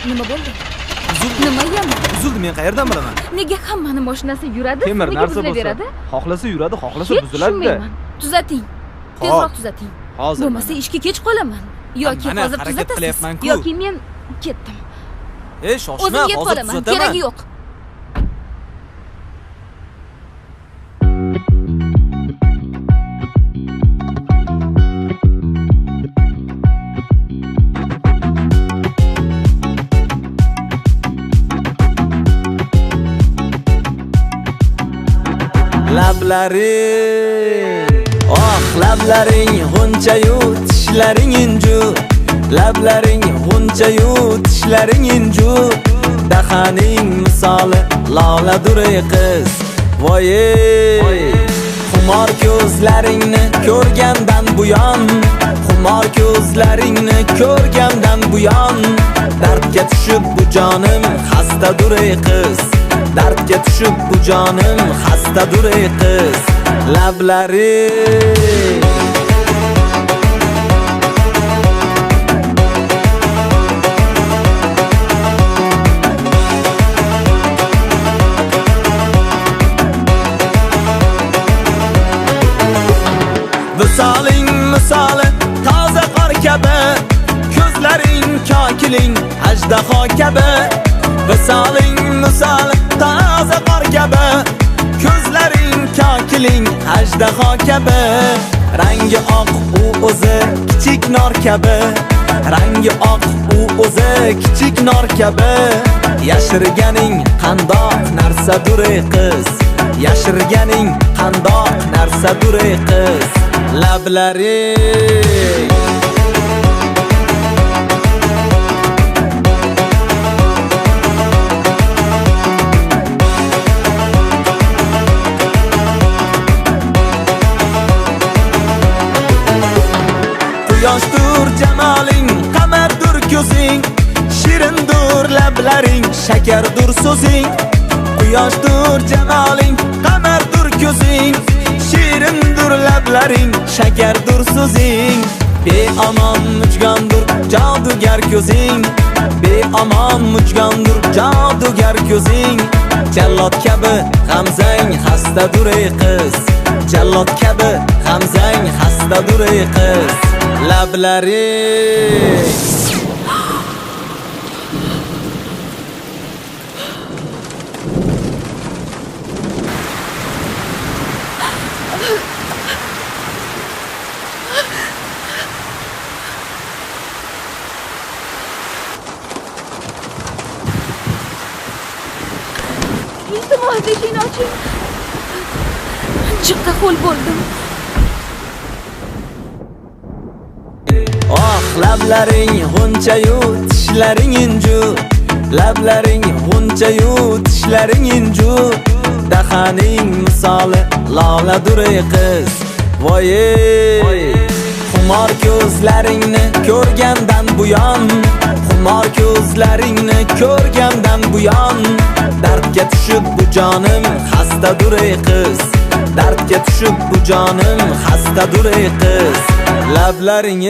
Nima bo'ldi? Nima yana? Uzildi, men qayerdan bilaman? Nega hammani mashinasi yuradi? Temir Nega narsa buzilaveradi? bo'lsa, xohlasa yuradi, xohlasa Hech buziladi-da. tushunmayman. Tuzating. Tezroq tuzating. Hozir. Bo'lmasa ishga kech qolaman. Yoki Mana hozir harakat tuzatasiz, qilyapman-ku. yoki men ketdim. Shoshma, O'zim yetib hozir olaman, tuzataman. keragi yo'q. Lablaring, lablaring g'uncha-yu tishlaring inju. Lablaring g'uncha-yu tishlaring inju. Dahaning misoli loladur ey qiz. Voy, xumor ko'zlaringni ko'rgandan buyon, xumor ko'zlaringni ko'rgandan buyon, dardga tushib bu jonim xastadur ey qiz. Dardga tushib bu jonim xastadur ey qiz. Lablaring Visoling misoli toza qor kabi, ko'zlaring kokiling ajdaho kabi. Visoling misoli toza qor kabi, ko'zlaring kokiling ajdaho kabi. Rangi oq u o'zi kichik nor kabi, rangi oq u o'zi kichik nor kabi. Yashirganing qandoq narsadur ey qiz, yashirganing qandoq narsadur ey qiz. Lablaring Quyoshdur jamoling, qamardur ko'zing, shirindur lablaring, shakardur so'zing. Quyoshdur jamoling, qamardur ko'zing, shirindur lablaring, shakardur so'zing. Beomon mujgondur jodugar ko'zing, beomon mujgondur jodugar ko'zing. Jallod kabi g'amzang xastadur ey qiz, jallod kabi g'amzang xastadur ey qiz. Lablaring Iltimos eshikni oching. Jiqqa ho'l bo'ldim. Lablaring g'uncha-yu tishlaring inju. Lablaring g'uncha-yu tishlaring inju. Dahaning misoli loladur ey qiz. Voy, xumor ko'zlaringni ko'rgandan buyon, xumor ko'zlaringni ko'rgandan buyon, dardga tushib bu jonim xastadur ey qiz. Dardga tushib bu jonim xastadur ey qiz. Lablaring